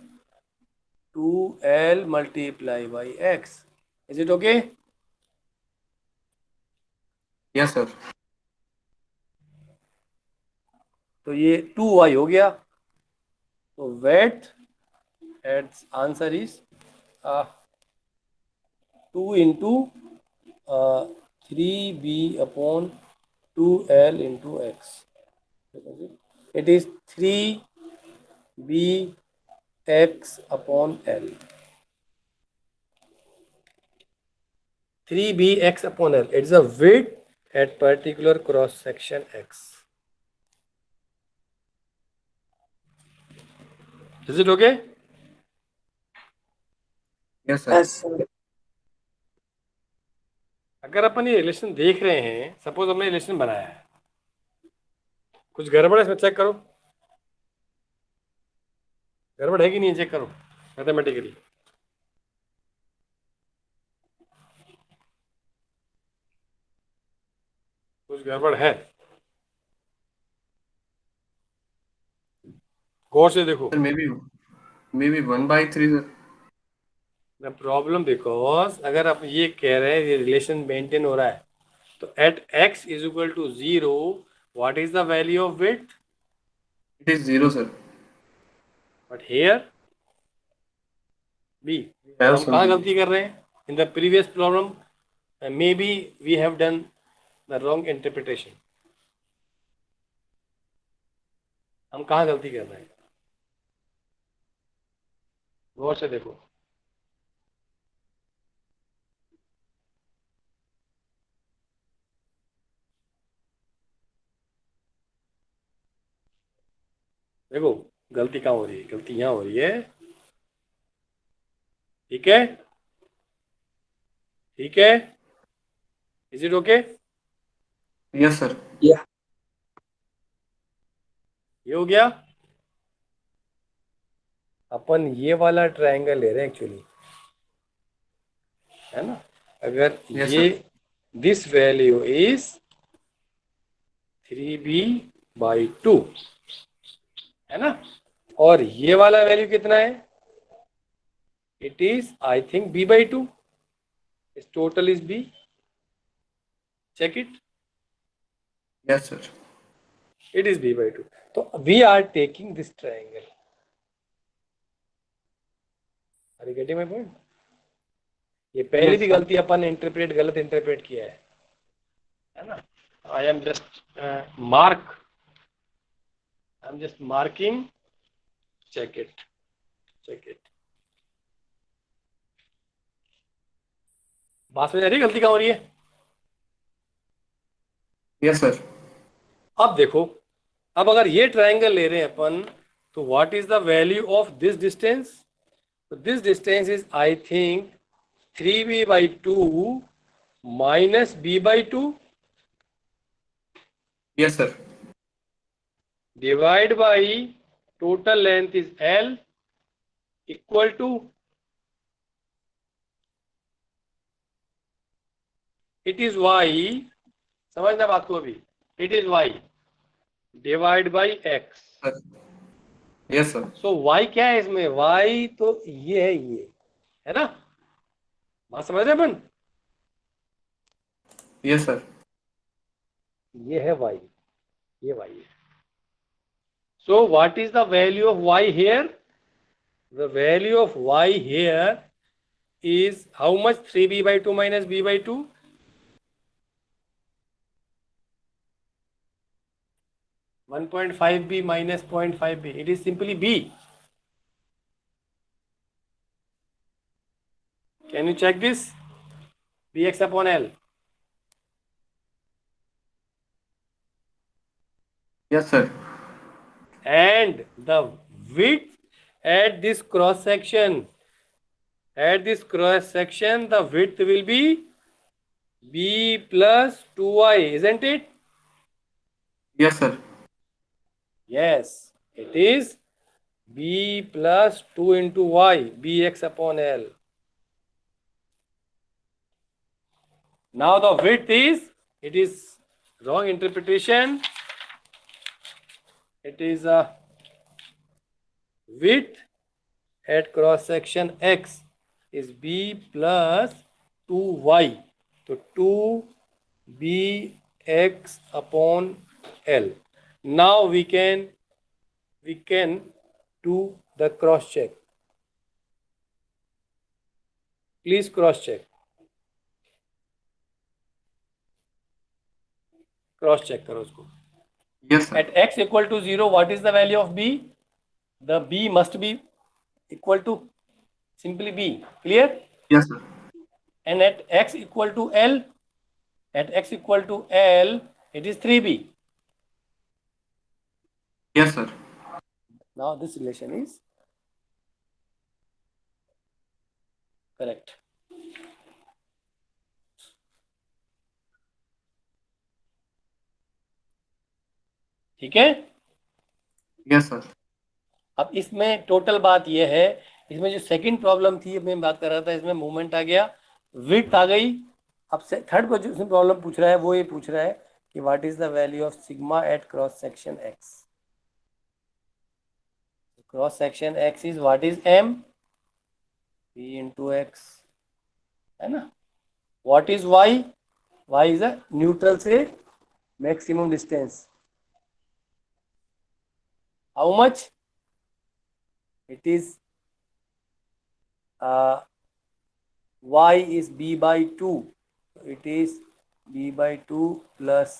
2l multiply by x. Is it okay? Yes, sir. तो ये 2y हो गया. तो width at answer is 2 into 3b upon 2l into x. It is 3bx upon l. 3bx upon l. It's a width at particular cross section x. Is it okay? Yes, sir. अगर अपन ये relation देख रहे हैं, suppose हमने relation बनाया है, कुछ गड़बड़ है इसमें, चेक करो. गड़बड़ है कि नहीं, चेक करो मैथमेटिकली. कुछ गड़बड़ है, गौर से देखो. Sir, maybe 1/3, sir. The problem because अगर आप ये कह रहे हैं ये रिलेशन मेंटेन हो रहा है, तो at x is equal to 0 what is the value of width? It is 0, sir. But here b. Have हम कहाँ some- गलती कर रहे हैं? In the previous problem may be we have done the wrong interpretation. हम कहाँ गलती कर रहे हैं, गौर से देखो. देखो गलती कहाँ हो रही है, गलती यहाँ हो रही है. ठीक है, ठीक है. Is it okay? Yes, sir. ये हो गया. अपन ये वाला ट्रायंगल ले रहे हैं एक्चुअली, है ना. अगर Yes, ये sir. This value is 3b/2 है ना, और ये वाला वैल्यू कितना है? It is I think b/2. इस total is b. Check it. Yes, sir. It is b/2. तो we are taking this triangle. Are you getting my point? ये पहली भी गलती अपन ने गलत इंटरप्रेट किया है ना. I am just marking. Check it. बात समझ आ रही है गलती कहाँ हो रही है? Yes, sir. अब देखो, अब अगर ये ट्रायंगल ले रहे हैं अपन, तो what is the value of this distance? तो this distance is I think 3b/2 minus b/2 Yes, sir. divide by total length is L equal to, it is y. समझना बात को अभी. It is y divide by x. Sir. Yes, sir. So y क्या है इसमें? y तो ये है ना. बात समझ रहे अपन? Yes, sir. ये है y, ये y है. So what is the value of y here? The value of y here is how much? 3b/2 minus b/2. 1.5b minus 0.5b. It is simply b. Can you check this? bx upon L. Yes, sir. And the width at this cross section, the width will be b plus 2y, isn't it? Yes, sir. Yes, it is b plus 2 into y, bx upon L. Now the width is, it is wrong interpretation. It is a width at cross section x is b plus 2y. So 2bx upon L. Now we can do the cross check. Please cross check. Cross check करो उसको. Yes, sir. At x equal to 0, what is the value of b? The b must be equal to simply b. Clear? Yes, sir. And at x equal to L, it is 3b. Yes, sir. Now this relation is correct. ठीक है. Yes, sir. अब इसमें total बात यह है, इसमें जो second problem थी मैं बात कर रहा था, इसमें मूवमेंट आ गया, विड्थ आ गई. अब से थर्ड को जो प्रॉब्लम पूछ रहा है वो ये पूछ रहा है कि what is the value of sigma at cross section X. Cross section X is what is M P into X, है ना. What is y, y is a neutral से maximum distance. How much? It is y is b by 2. It is b by 2 plus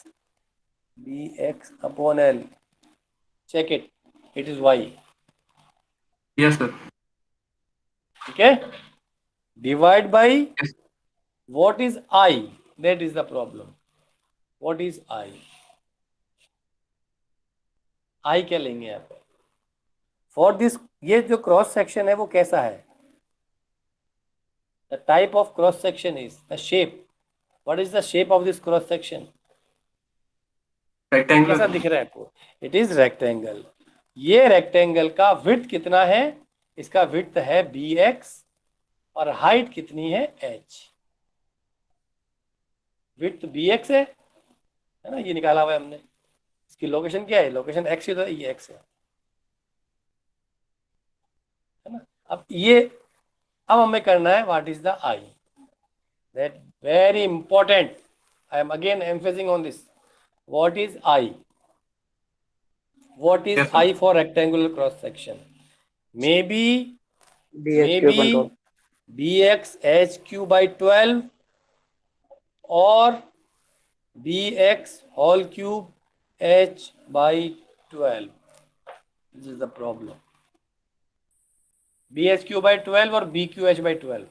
bx upon L. Check it. It is y. Yes, sir. Okay? Divide by Yes. what is I? That is the problem. What is I? I क्या लेंगे यहाँ पे? For this, ये जो cross section है वो कैसा है? The type of cross section is the shape. What is the shape of this cross section? कैसा Rectangular. दिख रहा है आपको? It is rectangle. ये रेक्टेंगल का विड्थ कितना है? इसका विड्थ है bx और हाइट कितनी है? h. विड्थ bx है ना, ये निकाला हुआ है हमने. इसकी लोकेशन क्या है? लोकेशन x है, तो ये x है ना. अब ये, अब हमें करना है what is the i. That very important. I am again emphasising on this. What is i? What is Yes, sir. i for rectangular cross section? Maybe बी bx h³ by 12 or bx whole cube h by 12. This is the problem. bx³ by 12 or bqh by 12.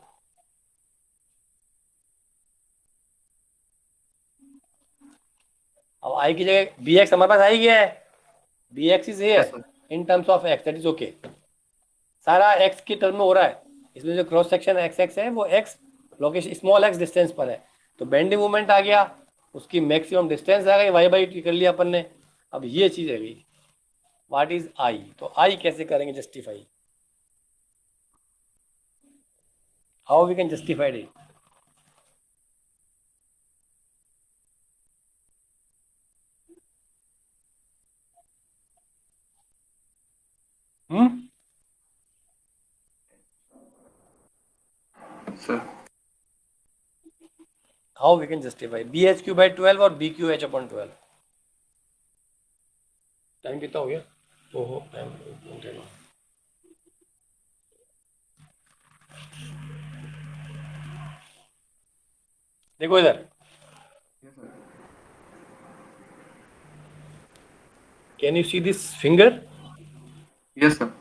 अब i की जगह bx हमारे पास आ ही गया है. bx is here Yes, sir. in terms of x, that is okay. सारा x की term में हो रहा है. इसमें जो क्रॉस सेक्शन xx है वो x location small x distance पर है, तो बेंडिंग मूवमेंट आ गया, उसकी मैक्सिमम डिस्टेंस आ गई, y बाई टी कर लिया अपन ने. अब ये चीज है गई व्हाट इज i. तो i कैसे करेंगे justify? How we can justify it? Sir. How we can justify bh³ by 12 और bqh upon 12? टाइम कितना हो गया? ओहो, टाइम देखो इधर. Can you see this finger? Yes, sir.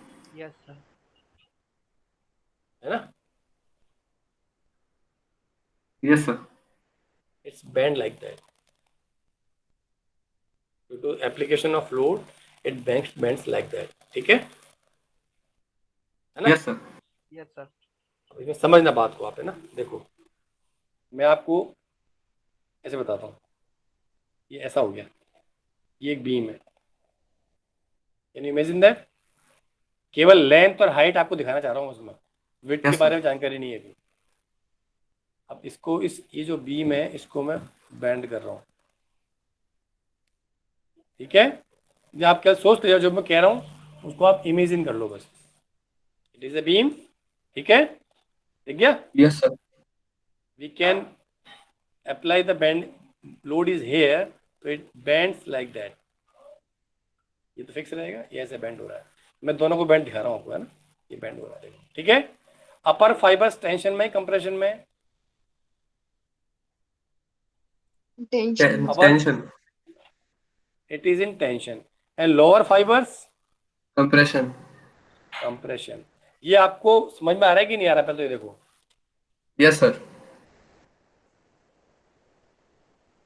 है ना? Yes, sir. It's bent like that. Due to application of load, it bends like that. ठीक है? है ना? Yes, sir. इसमें समझना बात को आप, है ना. देखो मैं आपको ऐसे बताता हूँ. ये ऐसा हो गया, ये एक बीम है. Can you imagine that? केवल लेंथ और हाइट आपको दिखाना चाह रहा हूँ, उसमें विड्थ Yes, के बारे में जानकारी नहीं है अभी. अब इसको ये जो बीम है इसको मैं बेंड कर रहा हूँ. ठीक है? ये आप क्या सोच रहे हो जो मैं कह रहा हूँ उसको आप इमेजिन कर लो बस. It is a beam. ठीक है? ठीक गया? Yes, sir. We can apply the bend. Load is here, so it bends like that. ये तो फिक्स रहेगा, ये ऐसे बेंड हो रहा है। मैं दोनों को बेंड दिखा रहा हूँ आपको, है ना, ये बेंड हो रहा है देखो, ठीक है। अपर फाइबर्स टेंशन में, कंप्रेशन में? Tension. Tension. It is in tension. And lower fibers? Compression. Compression. ये आपको समझ में आ रहा है कि नहीं आ रहा? पहले तो ये देखो, Yes, sir.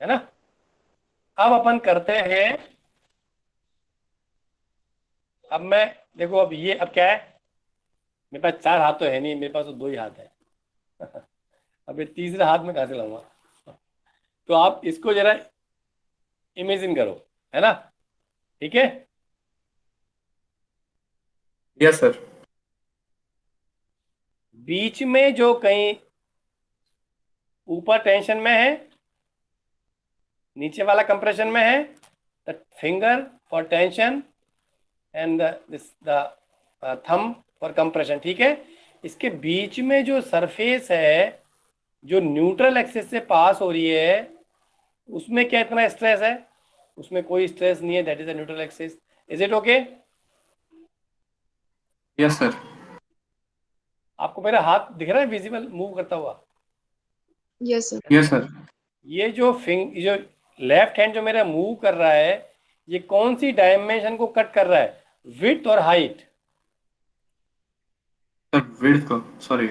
है ना। अब अपन करते हैं, अब मैं देखो, अब ये अब क्या है, मेरे पास 4 हाथ तो है नहीं, मेरे पास तो 2 ही हाथ है। अब ये तीसरा हाथ में कहाँ से लाऊंगा? तो आप इसको जरा इमेजिन करो, है ना, ठीक है। Yes, sir. बीच में जो कहीं ऊपर टेंशन में है, नीचे वाला कंप्रेशन में है, the finger for tension and the thumb for compression, ठीक है। इसके बीच में जो सरफेस है, जो न्यूट्रल एक्सिस से पास हो रही है, उसमें क्या इतना स्ट्रेस है? उसमें कोई स्ट्रेस नहीं है, that is the neutral axis. Is it okay? Yes, sir. आपको मेरा हाथ दिख रहा है विजिबल मूव करता हुआ? Yes, sir. Yes, sir. ये जो लेफ्ट हैंड जो मेरा मूव कर रहा है, ये कौन सी डायमेंशन को कट कर रहा है, विड्थ और हाइट? Sir, width को, sorry.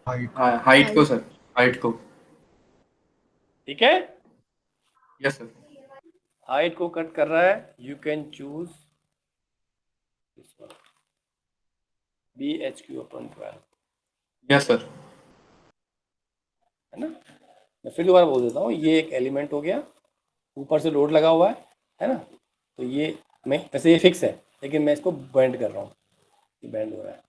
हाइट Height को, sir. Height को. ठीक है, Yes, sir. हाइट को कट कर रहा है। You can choose this one, BHQ/12, Yes, sir. है ना। मैं फिर दोबारा बोल देता हूँ, ये एक एलिमेंट हो गया, ऊपर से लोड लगा हुआ है ना। तो ये मैं वैसे ये फिक्स है, लेकिन मैं इसको बेंड कर रहा हूँ, ये बेंड हो रहा है।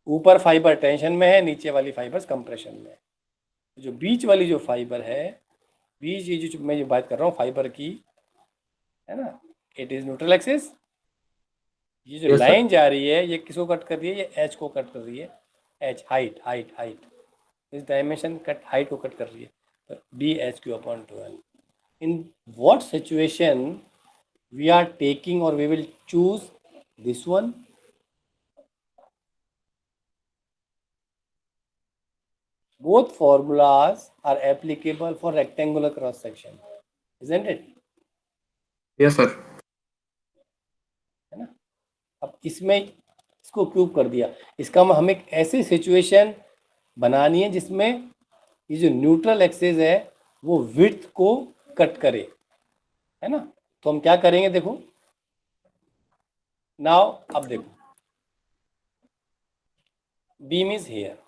ऊपर फाइबर टेंशन में है, नीचे वाली फाइबर्स कंप्रेशन में है। जो बीच वाली जो फाइबर है, बीच ये जो मैं जो बात कर रहा हूँ फाइबर की, है ना, इट इज न्यूट्रल एक्सिस। ये जो Yes, sir. लाइन जा रही है, ये किसको कट कर रही है? ये एच को कट कर रही है। एच, हाइट, हाइट, हाइट, इस डायमेंशन कट, हाइट को कट कर रही है। तो BHQ/12। In what situation we are taking और we will choose this one? Both formulas are applicable for rectangular cross section, isn't it? Yes, sir. है ना। अब इसमें इसको क्यूब कर दिया, इसका हमें एक ऐसी सिचुएशन बनानी है जिसमें ये जो न्यूट्रल एक्सिस है वो विड्थ को कट करे, है ना। तो हम क्या करेंगे, देखो नाउ, अब देखो, beam is here.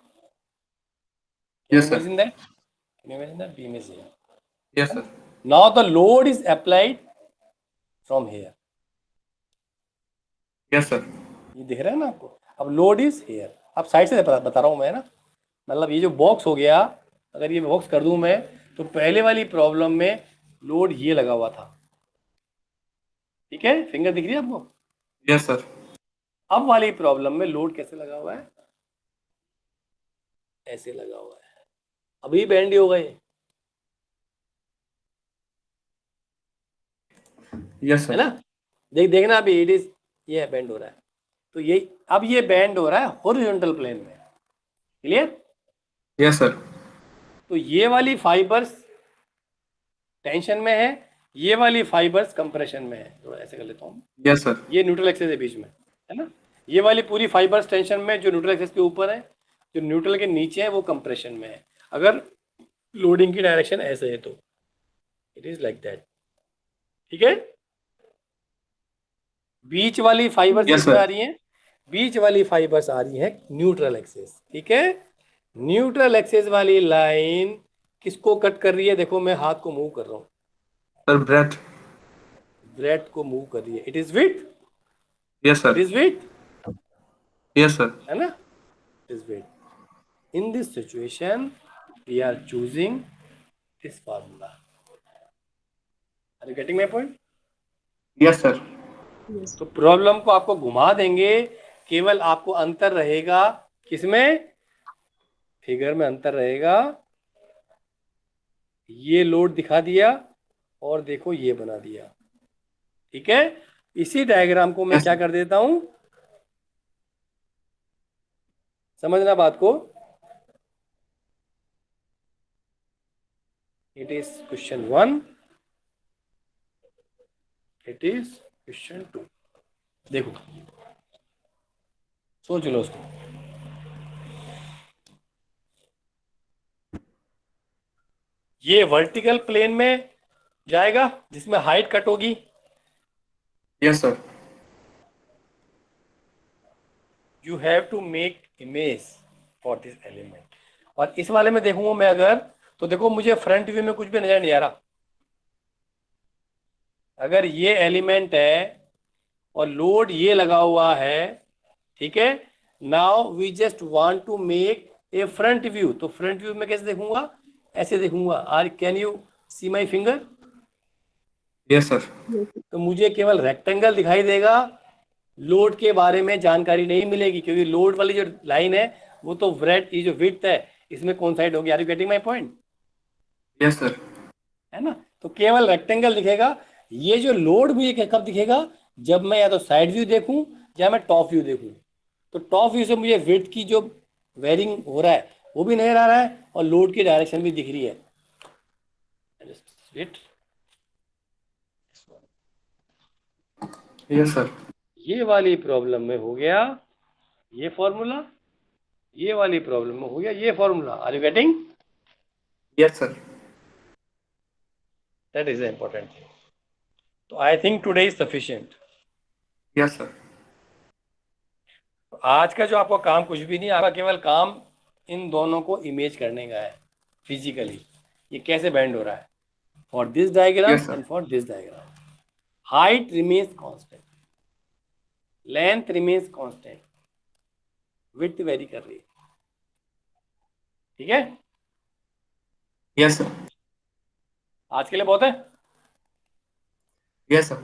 Yes, sir. Imagine that. Can you imagine that? Beam is here. Yes, sir. Now the load is applied from here. Yes, sir. ये दिख रहा है ना आपको? अब लोड इज हेयर। अब साइड से बता रहा हूँ मैं ना, मतलब ये जो बॉक्स हो गया, अगर ये बॉक्स कर दूं मैं, तो पहले वाली प्रॉब्लम में लोड ये लगा हुआ था, ठीक है, फिंगर दिख रही है आपको? Yes, sir. अब वाली प्रॉब्लम में लोड कैसे लगा हुआ है? ऐसे लगा हुआ है। अभी बैंड ही हो गए, Yes, है sir. ना। देखना अभी, इट इज, ये बैंड हो रहा है। तो ये अब ये बैंड हो रहा है हॉरिजॉन्टल प्लेन में, क्लियर? Yes, sir. तो ये वाली फाइबर्स टेंशन में है, ये वाली फाइबर्स कंप्रेशन में है। थोड़ा ऐसे कर लेता हूँ, Yes, sir. ये न्यूट्रल एक्सिस है बीच में, है ना। ये वाली पूरी फाइबर्स टेंशन में, जो न्यूट्रल एक्सिस के ऊपर है, जो न्यूट्रल के नीचे है वो कंप्रेशन में है। अगर लोडिंग की डायरेक्शन ऐसे है तो इट इज लाइक दैट, ठीक है। बीच वाली फाइबर्स Yes, किसमें sir. आ रही हैं? बीच वाली फाइबर्स आ रही हैं न्यूट्रल एक्सिस, ठीक है। न्यूट्रल एक्सिस वाली लाइन किसको कट कर रही है? देखो मैं हाथ को मूव कर रहा हूँ, Sir, breath. ब्रेड को मूव कर रही है। It is width, Yes, sir. It is width, Yes, sir. है ना, it is width. In this situation we are choosing this formula. Are you getting my point? Yes, sir. Yes. तो problem को आपको घुमा देंगे, केवल आपको अंतर रहेगा किसमें? फिगर में अंतर रहेगा। ये लोड दिखा दिया और देखो ये बना दिया, ठीक है। इसी डायग्राम को मैं Yes, क्या कर देता हूं, समझना बात को, it is question 1, it is question 2। देखो, सोच लो उसको। ये वर्टिकल प्लेन में जाएगा जिसमें हाइट कट होगी, yes, sir. You have to make image for this element. और इस वाले में देखूंगा मैं अगर, तो देखो मुझे फ्रंट व्यू में कुछ भी नजर नहीं आ रहा। अगर ये एलिमेंट है और लोड ये लगा हुआ है, ठीक है, now we just want to make a front view. तो फ्रंट व्यू में कैसे देखूंगा, ऐसे देखूंगा। Are can you see my finger? Yes, sir. तो मुझे केवल रेक्टेंगल दिखाई देगा, लोड के बारे में जानकारी नहीं मिलेगी, क्योंकि लोड वाली जो लाइन है वो तो ब्रेड, ये जो विड्थ है इसमें कोइंसाइड होगी। Are you getting my point? Yes, sir. है ना? तो केवल रेक्टेंगल दिखेगा। ये जो लोड मुझे कब दिखेगा, जब मैं या तो साइड व्यू देखूं या मैं टॉप व्यू देखूं। तो टॉप व्यू से मुझे विड्थ की जो वेरिंग हो रहा है वो भी नजर आ रहा है और लोड की डायरेक्शन भी दिख रही है। Yes, sir. ये वाली प्रॉब्लम में हो गया ये फॉर्मूला, ये वाली प्रॉब्लम में हो गया ये formula. Are you getting? Yes, sir. That is the important thing. तो I think today is sufficient. Yes, sir. आज का जो आपका काम कुछ भी नहीं, आपका केवल काम इन दोनों को इमेज करने का है फिजिकली, ये कैसे बेंड हो रहा है for this diagram Yes, sir. And for this diagram. Height remains constant, length remains constant, width vary कर रही है। ठीक है, Yes, sir. आज के लिए बहुत है। Yes, sir.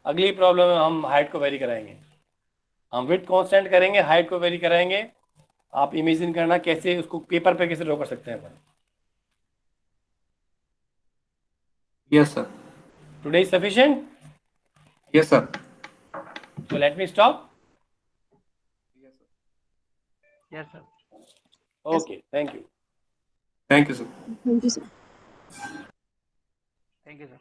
अगली प्रॉब्लम में हम हाइट को वेरी कराएंगे, हम विड्थ कांस्टेंट करेंगे, हाइट को वेरी कराएंगे। आप इमेजिन करना कैसे उसको पेपर पे कैसे ड्रॉ कर सकते हैं अपन। Yes, sir. Today is sufficient, Yes, sir. so let me stop. Yes, sir. Okay, thank you. Thank you, sir. Thank you, sir. Thank you, sir.